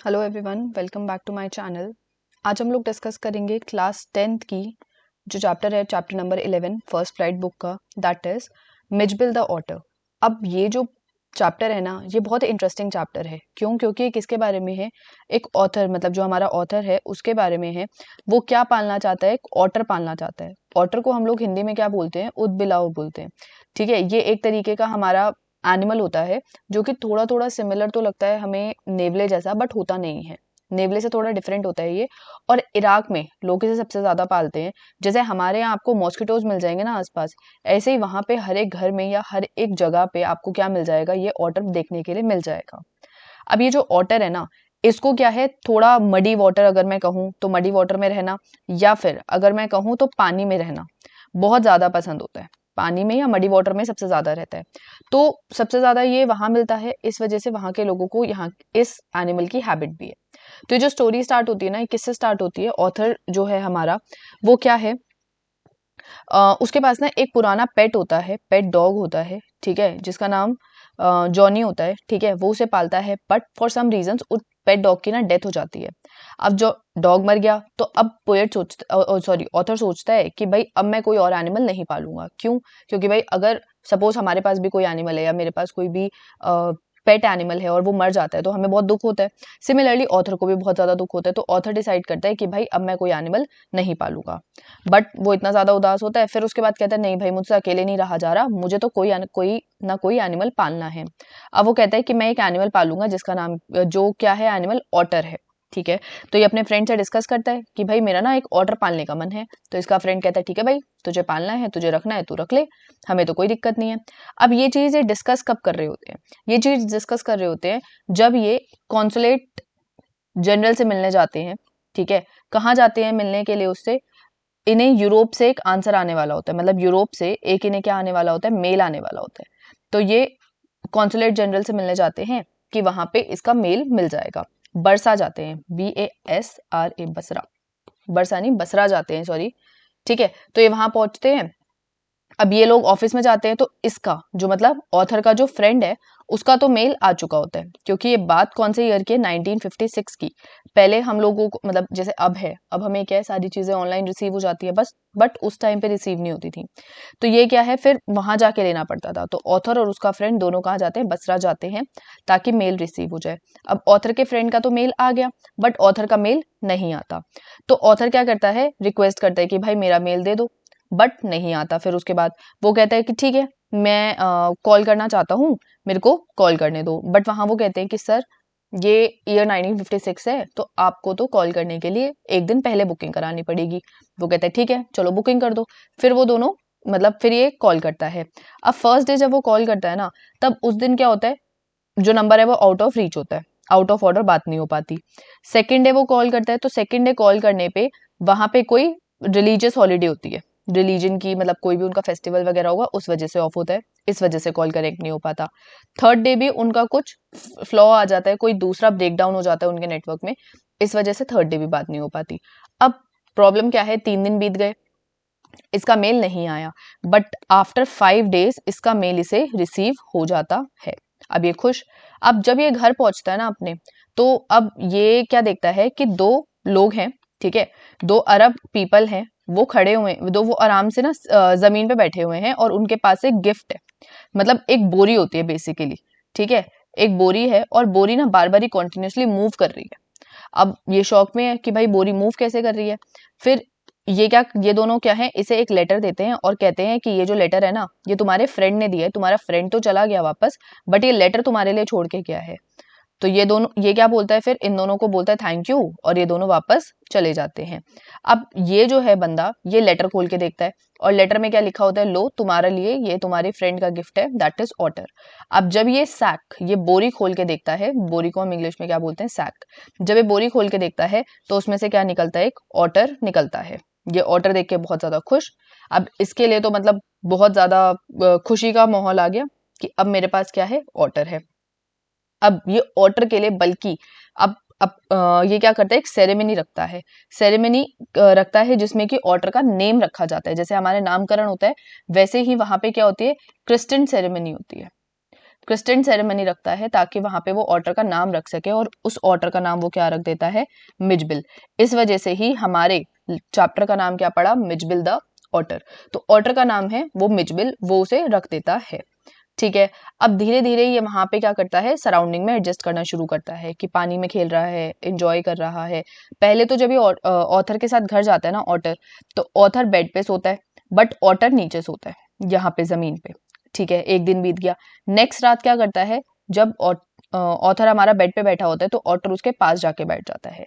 Hello everyone, welcome back to my channel. आज हम लोग डिस्कस करेंगे क्लास 10th की जो चैप्टर है, chapter number 11 first flight book का, that is Mijbil the otter. अब ये जो चैप्टर है ना, ये बहुत इंटरेस्टिंग चैप्टर है। क्यों? क्योंकि ये किसके बारे में है? एक ऑथर, मतलब जो हमारा ऑथर है उसके बारे में है। वो क्या पालना चाहता है? एक ऑटर पालना चाहता है। ऑटर को हम लोग हिंदी में क्या बोलते हैं? ऊदबिलाव बोलते हैं। ठीक है, ये एक तरीके का हमारा एनिमल होता है जो कि थोड़ा थोड़ा सिमिलर तो लगता है हमें नेवले जैसा, बट होता नहीं है। नेवले से थोड़ा डिफरेंट होता है ये। और इराक में लोग इसे सबसे ज्यादा पालते हैं। जैसे हमारे यहाँ आपको मॉस्किटोज मिल जाएंगे ना आसपास, ऐसे ही वहां पे हर एक घर में या हर एक जगह पे आपको क्या मिल जाएगा? ये ऑटर देखने के लिए मिल जाएगा। अब ये जो ऑटर है ना, इसको क्या है, थोड़ा मडी वाटर, अगर मैं कहूँ तो मडी वाटर में रहना, या फिर अगर मैं कहूँ तो पानी में रहना बहुत ज्यादा पसंद होता है। पानी में या मडी वाटर में सबसे ज्यादा रहता है। तो सबसे ज्यादा ये वहां मिलता है, इस वजह से वहां के लोगों को यहाँ इस एनिमल की हैबिट भी है। तो ये जो स्टोरी स्टार्ट होती है ना, ये किससे स्टार्ट होती है? ऑथर जो है हमारा, वो क्या है, उसके पास ना एक पुराना पेट होता है, पेट डॉग होता है, ठीक है, जिसका नाम जॉनी होता है। ठीक है, वो उसे पालता है, बट फॉर सम रीजंस उस पेट डॉग की ना डेथ हो जाती है। अब जो डॉग मर गया, तो अब पोएट सोचता, सॉरी, ऑथर सोचता है कि भाई अब मैं कोई और एनिमल नहीं पालूंगा। क्यों? क्योंकि भाई अगर सपोज हमारे पास भी कोई एनिमल है या मेरे पास कोई भी पेट एनिमल है और वो मर जाता है तो हमें बहुत दुख होता है। सिमिलरली ऑथर को भी बहुत ज्यादा दुख होता है। तो ऑथर डिसाइड करता है कि भाई अब मैं कोई एनिमल नहीं पालूंगा। बट वो इतना ज्यादा उदास होता है, फिर उसके बाद कहता है नहीं भाई, मुझसे अकेले नहीं रहा जा रहा, मुझे तो कोई एनिमल पालना है। अब वो कहता है कि मैं एक एनिमल पालूंगा जिसका नाम, जो क्या है, एनिमल ऑटर है। ठीक है, तो ये अपने फ्रेंड से डिस्कस करता है कि भाई मेरा ना एक ऑटर पालने का मन है। तो इसका फ्रेंड कहता है ठीक है भाई, तुझे पालना है, तुझे रखना है, तू रख ले, हमें तो कोई दिक्कत नहीं है। अब ये चीज ये डिस्कस कब कर रहे होते हैं? ये चीज डिस्कस कर रहे होते हैं जब ये कॉन्सुलेट जनरल से मिलने जाते हैं। ठीक है, कहाँ जाते हैं मिलने के लिए उससे? इन्हें यूरोप से एक आंसर आने वाला होता है, मतलब यूरोप से एक इन्हें क्या आने वाला होता है? मेल आने वाला होता है। तो ये कॉन्सुलेट जनरल से मिलने जाते हैं कि वहां पे इसका मेल मिल जाएगा। बरसा जाते हैं, BASRA, बसरा, बरसा नहीं बसरा जाते हैं, सॉरी। ठीक है, तो ये वहां पहुंचते हैं। अब ये लोग ऑफिस में जाते हैं, तो इसका जो, मतलब ऑथर का जो फ्रेंड है, उसका तो मेल आ चुका होता है। क्योंकि ये बात कौन से ईयर की है? 1956 की। पहले हम लोगों को, मतलब जैसे अब है, अब हमें क्या है, सारी चीजें ऑनलाइन रिसीव हो जाती है बस, बट उस टाइम पे रिसीव नहीं होती थी। तो ये क्या है, फिर वहां जाके लेना पड़ता था। तो ऑथर और उसका फ्रेंड दोनों कहाँ जाते हैं? बसरा जाते हैं, ताकि मेल रिसीव हो जाए। अब ऑथर के फ्रेंड का तो मेल आ गया, बट ऑथर का मेल नहीं आता। तो ऑथर क्या करता है? रिक्वेस्ट करता है कि भाई मेरा मेल दे दो, बट नहीं आता। फिर उसके बाद वो कहता है कि ठीक है, मैं कॉल करना चाहता हूँ, मेरे को कॉल करने दो। बट वहां वो कहते हैं कि सर, ये ईयर 1956 है, तो आपको तो कॉल करने के लिए एक दिन पहले बुकिंग करानी पड़ेगी। वो कहता है ठीक है, चलो बुकिंग कर दो। फिर वो दोनों, मतलब फिर ये कॉल करता है। अब फर्स्ट डे जब वो कॉल करता है ना, तब उस दिन क्या होता है, जो नंबर है वो आउट ऑफ रीच होता है, आउट ऑफ ऑर्डर, बात नहीं हो पाती। सेकेंड डे वो कॉल करता है, तो सेकेंड डे कॉल करने पे वहां पे कोई रिलीजियस हॉलीडे होती है, रिलीजन की, मतलब कोई भी उनका फेस्टिवल वगैरह होगा, उस वजह से ऑफ होता है, इस वजह से कॉल कनेक्ट नहीं हो पाता। थर्ड डे भी उनका कुछ फ्लॉ आ जाता है, कोई दूसरा ब्रेकडाउन हो जाता है उनके नेटवर्क में, इस वजह से थर्ड डे भी बात नहीं हो पाती। अब प्रॉब्लम क्या है, 3 दिन बीत गए, इसका मेल नहीं आया, बट आफ्टर 5 डेज इसका मेल इसे रिसीव हो जाता है। अब ये खुश। अब जब ये घर पहुंचता है ना अपने, तो अब ये क्या देखता है कि दो लोग हैं, ठीक है, दो अरब पीपल हैं, वो खड़े हुए हैं, वो आराम से ना जमीन पे बैठे हुए हैं, और उनके पास एक गिफ्ट है, मतलब एक बोरी होती है बेसिकली। ठीक है, एक बोरी है, और बोरी ना बार बार ही कॉन्टिन्यूसली मूव कर रही है। अब ये शौक में है कि भाई बोरी मूव कैसे कर रही है। फिर ये दोनों क्या है, इसे एक लेटर देते हैं और कहते हैं कि ये जो लेटर है ना, ये तुम्हारे फ्रेंड ने दिया है, तुम्हारा फ्रेंड तो चला गया वापस, बट ये लेटर तुम्हारे लिए छोड़ के गया है। तो ये दोनों, ये क्या बोलता है फिर, इन दोनों को बोलता है थैंक यू, और ये दोनों वापस चले जाते हैं। अब ये जो है बंदा, ये लेटर खोल के देखता है, और लेटर में क्या लिखा होता है? लो तुम्हारे लिए, ये तुम्हारे फ्रेंड का गिफ्ट है, दैट इज ऑटर। अब जब ये सैक, ये बोरी खोल के देखता है, बोरी को हम इंग्लिश में क्या बोलते हैं? सैक। जब ये बोरी खोल के देखता है, तो उसमें से क्या निकलता है? एक ऑटर निकलता है। ये ऑटर देख के बहुत ज्यादा खुश। अब इसके लिए तो मतलब बहुत ज्यादा खुशी का माहौल आ गया कि अब मेरे पास क्या है? ऑटर है। अब ये ऑटर के लिए, बल्कि अब ये क्या करता है? एक सेरेमनी रखता है, सेरेमनी रखता है जिसमें कि ऑटर का नेम रखा जाता है। जैसे हमारे नामकरण होता है, वैसे ही वहां पे क्या होती है? क्रिस्टियन सेरेमनी होती है। क्रिस्टन सेरेमनी रखता है ताकि वहां पे वो ऑटर का नाम रख सके, और उस ऑटर का नाम वो क्या रख देता है, मिजबिल। इस वजह से ही हमारे चैप्टर का नाम क्या पड़ा, मिजबिल द ऑटर। तो ऑटर का नाम है वो मिजबिल, वो उसे रख देता है। ठीक है, अब धीरे धीरे ये वहां पे क्या करता है, सराउंडिंग में एडजस्ट करना शुरू करता है कि पानी में खेल रहा है, एंजॉय कर रहा है। पहले तो जब ये ऑथर के साथ घर जाता है ना ऑटर, तो ऑथर बेड पे सोता है, बट ऑटर नीचे सोता है यहाँ पे जमीन पे। ठीक है, एक दिन बीत गया। नेक्स्ट रात क्या करता है, जब ऑथर हमारा बेड पे बैठा होता है तो ऑटर उसके पास जाके बैठ जाता है।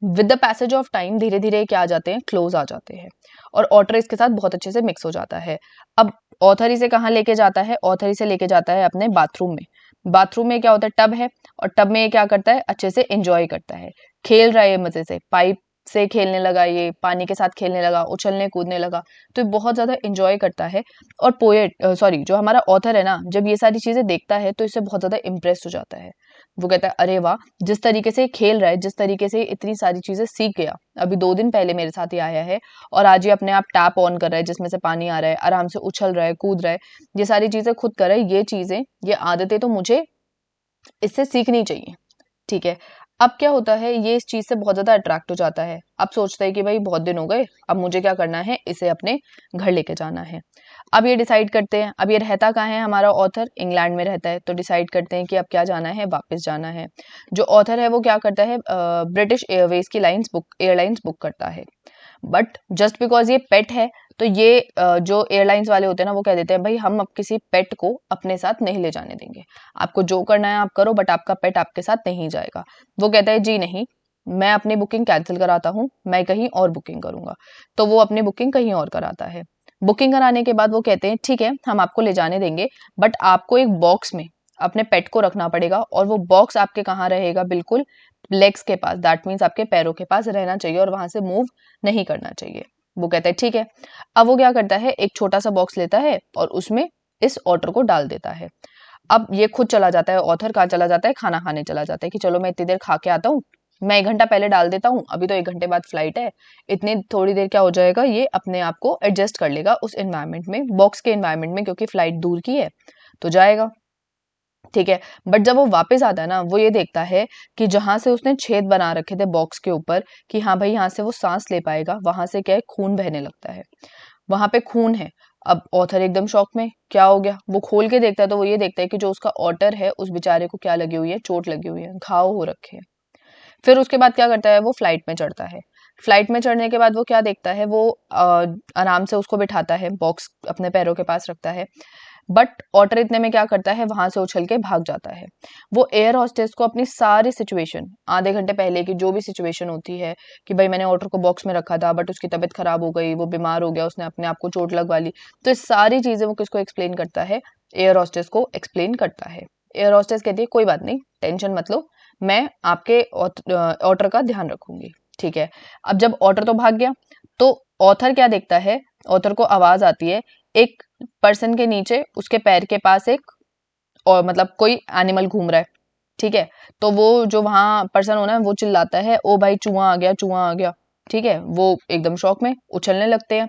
With the passage of time धीरे धीरे क्या आ जाते हैं, क्लोज आ जाते हैं, और ऑटर इसके साथ बहुत अच्छे से मिक्स हो जाता है। अब ऑथर इसे कहाँ लेके जाता है, ऑथर इसे लेके जाता है अपने बाथरूम में। बाथरूम में क्या होता है, टब है, और टब में ये क्या करता है, अच्छे से एंजॉय करता है, खेल रहा है मजे से, पाइप से खेलने लगा, ये पानी के साथ खेलने लगा, उछलने कूदने लगा, तो ये बहुत ज्यादा एंजॉय करता है। और पोएट सॉरी जो हमारा ऑथर है ना, जब ये सारी चीजें देखता है तो इससे बहुत ज्यादा इम्प्रेस हो जाता है। वो कहता है अरे वाह, जिस तरीके से खेल रहा है, जिस तरीके से इतनी सारी चीजें सीख गया, अभी 2 दिन पहले मेरे साथ ही आया है, और आज ये अपने आप टैप ऑन कर रहा है जिसमें से पानी आ रहा है, आराम से उछल रहा है, कूद रहा है, ये सारी चीजें खुद कर रहा है, ये चीजें, ये आदतें तो मुझे इससे सीखनी चाहिए। ठीक है, अब क्या होता है, ये इस चीज से बहुत ज्यादा अट्रैक्ट हो जाता है। अब सोचता है कि भाई बहुत दिन हो गए, अब मुझे क्या करना है, इसे अपने घर लेके जाना है। अब ये डिसाइड करते हैं, अब ये रहता कहाँ है, हमारा ऑथर इंग्लैंड में रहता है, तो डिसाइड करते हैं कि अब क्या जाना है, वापस जाना है। जो ऑथर है वो क्या करता है, ब्रिटिश एयरवेज की एयरलाइंस बुक करता है। बट जस्ट बिकॉज ये पेट है, तो ये जो एयरलाइंस वाले होते हैं ना, वो कह देते हैं भाई हम अब किसी पेट को अपने साथ नहीं ले जाने देंगे, आपको जो करना है आप करो, बट आपका पेट आपके साथ नहीं जाएगा। वो कहता है जी नहीं, मैं अपनी बुकिंग कैंसिल कराता हूँ, मैं कहीं और बुकिंग करूंगा। तो वो अपनी बुकिंग कहीं और कराता है। बुकिंग कराने के बाद वो कहते हैं ठीक है हम आपको ले जाने देंगे, बट आपको एक बॉक्स में अपने पेट को रखना पड़ेगा, और वो बॉक्स आपके कहाँ रहेगा, बिल्कुल लेग्स के पास, दैट मीन्स आपके पैरों के पास रहना चाहिए, और वहां से मूव नहीं करना चाहिए। वो कहता है ठीक है। अब वो क्या करता है, एक छोटा सा बॉक्स लेता है और उसमें इस ऑटर को डाल देता है। अब ये खुद चला जाता है, ऑथर कहाँ चला जाता है, खाना खाने चला जाता है कि चलो मैं इतनी देर खा के आता हूँ, मैं 1 घंटा पहले डाल देता हूँ, अभी तो 1 घंटे बाद फ्लाइट है, इतनी थोड़ी देर क्या हो जाएगा, ये अपने आप को एडजस्ट कर लेगा उस एनवायरमेंट में, बॉक्स के एनवायरमेंट में, क्योंकि फ्लाइट दूर की है तो जाएगा। ठीक है, बट जब वो वापस आता है ना, वो ये देखता है कि जहां से उसने छेद बना रखे थे बॉक्स के ऊपर कि हाँ भाई यहाँ से वो सांस ले पाएगा, वहां से क्या है, खून बहने लगता है, वहां पे खून है। अब ऑथर एकदम शॉक में, क्या हो गया, वो खोल के देखता है तो वो ये देखता है कि जो उसका ऑटर है उस बेचारे को क्या लगी हुई है, चोट लगी हुई है, घाव हो रखे हैं। फिर उसके बाद क्या करता है, वो फ्लाइट में चढ़ता है। फ्लाइट में चढ़ने के बाद वो क्या देखता है, वो आराम से उसको बिठाता है, बॉक्स अपने पैरों के पास रखता है, बट ऑटर इतने में क्या करता है, वहां से उछल के भाग जाता है। वो एयर हॉस्टेस को अपनी सारी सिचुएशन, आधे घंटे पहले की जो भी सिचुएशन होती है कि भाई मैंने ऑटर को बॉक्स में रखा था बट उसकी तबीयत खराब हो गई, वो बीमार हो गया, उसने अपने आप को चोट लगवा ली, तो ये सारी चीजें वो किसको एक्सप्लेन करता है, एयर हॉस्टेस को एक्सप्लेन करता है। एयर हॉस्टेस कहती है कोई बात नहीं, टेंशन मत लो, मैं आपके ऑटर का ध्यान रखूंगी। ठीक है, अब जब ऑटर तो भाग गया, तो ऑथर क्या देखता है, ऑथर को आवाज आती है, एक पर्सन के नीचे उसके पैर के पास एक, और मतलब कोई एनिमल घूम रहा है। ठीक है, तो वो जो वहां पर्सन होना है वो चिल्लाता है ओ भाई चूहा आ गया, चूहा आ गया। ठीक है, वो एकदम शौक में उछलने लगते हैं।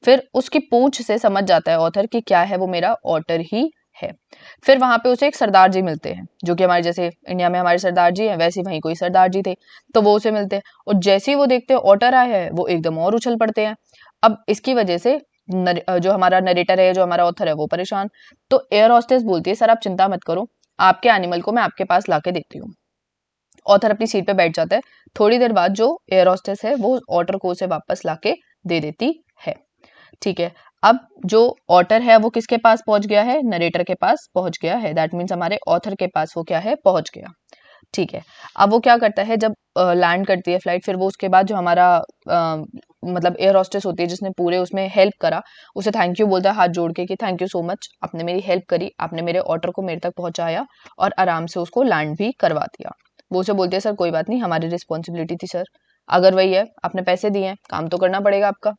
फिर उसकी पूंछ से समझ जाता है ऑथर कि क्या है, वो मेरा ऑटर ही है। फिर वहां पे उसे एक सरदार जी मिलते हैं, जो कि हमारे जैसे इंडिया में हमारे सरदार जी हैं, वैसे वहीं कोई सरदार जी थे, तो वो उसे मिलते हैं, और जैसे ही वो देखते हैं ऑटर आया है, वो एकदम और उछल पड़ते हैं। अब इसकी वजह से जो हमारा नरेटर है, जो हमारा ऑथर है, वो परेशान। तो एयर हॉस्टेस बोलती है सर आप चिंता मत करो, आपके एनिमल को मैं आपके पास लाके देती हूँ। ऑथर अपनी सीट पे बैठ जाता है। थोड़ी देर बाद जो एयर हॉस्टेस है वो ऑटर को उसे वापस लाके दे देती है। ठीक है, अब जो ऑटर है वो किसके पास पहुंच गया है, नरेटर के पास पहुंच गया है, दैट मीन्स हमारे ऑथर के पास वो क्या है, पहुंच गया। ठीक है, अब वो क्या करता है, जब लैंड करती है फ्लाइट, फिर वो उसके बाद जो हमारा मतलब एयर हॉस्टेस होती है जिसने पूरे उसमें हेल्प करा, उसे थैंक यू बोलता है हाथ जोड़ के कि थैंक यू सो मच, आपने मेरी हेल्प करी, आपने मेरे ऑर्डर को मेरे तक पहुंचाया और आराम से उसको लैंड भी करवा दिया। वो उसे बोलते हैं सर कोई बात नहीं, हमारी रिस्पॉन्सिबिलिटी थी सर, अगर वही है आपने पैसे दिए हैं, काम तो करना पड़ेगा आपका।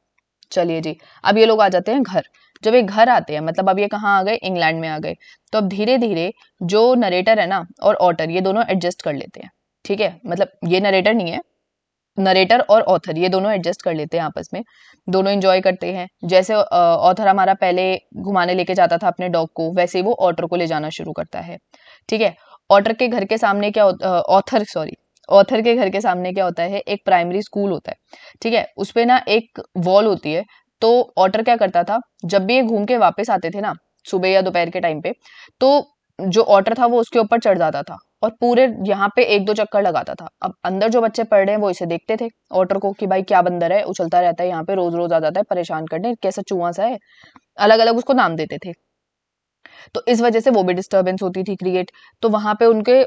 चलिए जी, अब ये लोग आ जाते हैं घर। जब ये घर आते हैं, मतलब अब ये कहाँ आ गए, इंग्लैंड में आ गए, तो अब धीरे धीरे जो नरेटर है ना और ऑटर, ये दोनों एडजस्ट कर लेते हैं। ठीक है, मतलब ये नरेटर नहीं है, नरेटर और ऑथर ये दोनों एडजस्ट कर लेते हैं आपस में, दोनों एंजॉय करते हैं। जैसे ऑथर हमारा पहले घुमाने लेके जाता था अपने डॉग को, वैसे ही वो ऑटर को ले जाना शुरू करता है। ठीक है, ऑटर के घर के सामने क्या होता, ऑथर के घर के सामने क्या होता है, एक प्राइमरी स्कूल होता है। ठीक है, उस पे ना एक वॉल होती है। तो ऑटर क्या करता था, जब भी ये घूम के वापस आते थे ना सुबह या दोपहर के टाइम पे, तो जो ऑटर था वो उसके ऊपर चढ़ जाता था और पूरे यहाँ पे 1-2 चक्कर लगाता था। अब अंदर जो बच्चे पढ़ रहे हैं वो इसे देखते थे ऑटर को कि भाई क्या बंदर है, उछलता रहता है यहाँ पे, रोज रोज आ जाता है परेशान करने, कैसा चूहा सा है, अलग अलग उसको नाम देते थे। तो इस वजह से वो भी डिस्टर्बेंस होती थी क्रिएट। तो वहां पे उनके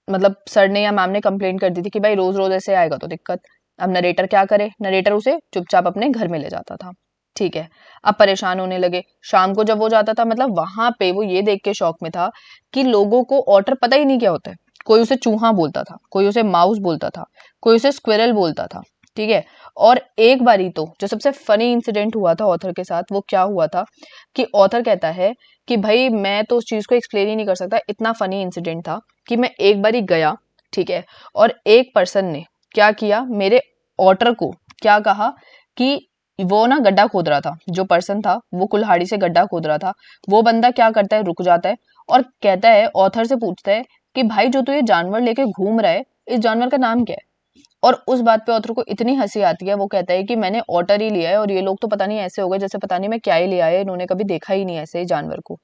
मतलब सर ने या मैम ने कंप्लेन कर दी थी कि भाई रोज रोज ऐसे आएगा तो दिक्कत। अब नरेटर क्या करे, नरेटर उसे चुपचाप अपने घर में ले जाता था। ठीक है, अब परेशान होने लगे। शाम को जब वो जाता था, मतलब वहां पे वो ये देख के शौक में था कि लोगों को ऑटर पता ही नहीं क्या होता है। कोई उसे चूहा बोलता था, कोई उसे माउस बोलता था, कोई उसे स्क्विरल बोलता था। ठीक है, और एक बारी तो जो सबसे फनी इंसिडेंट हुआ था ऑथर के साथ, वो क्या हुआ था कि ऑथर कहता है कि भाई मैं तो उस चीज को एक्सप्लेन ही नहीं कर सकता, इतना फनी इंसिडेंट था कि मैं एक बारी गया। ठीक है, और एक पर्सन ने क्या किया, मेरे ऑटर को क्या कहा कि वो ना गड्ढा खोद रहा था, जो पर्सन था वो कुल्हाड़ी से गड्ढा खोद रहा था। वो बंदा क्या करता है, रुक जाता है और कहता है, ऑथर से पूछता है कि भाई जो तू ये जानवर लेके घूम रहा है, इस जानवर का नाम क्या है। और उस बात पे ऑथर को इतनी हंसी आती है, वो कहता है कि मैंने ऑटर ही लिया है और ये लोग तो पता नहीं ऐसे हो गए जैसे पता नहीं मैं क्या ही ले आया, इन्होंने कभी देखा ही नहीं ऐसे जानवर को।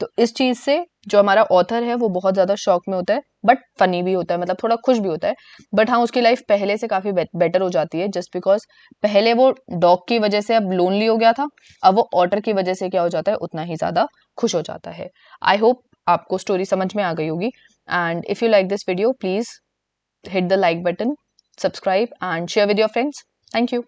तो इस चीज से जो हमारा ऑथर है वो बहुत ज्यादा शॉक में होता है, बट फनी भी होता है, मतलब थोड़ा खुश भी होता है। बट हाँ, उसकी लाइफ पहले से काफी बेटर हो जाती है, जस्ट बिकॉज पहले वो डॉग की वजह से अब लोनली हो गया था, अब वो ऑटर की वजह से क्या हो जाता है, उतना ही ज्यादा खुश हो जाता है। आई होप आपको स्टोरी समझ में आ गई होगी, and if you like this video please hit the like button, subscribe and share with your friends. Thank you.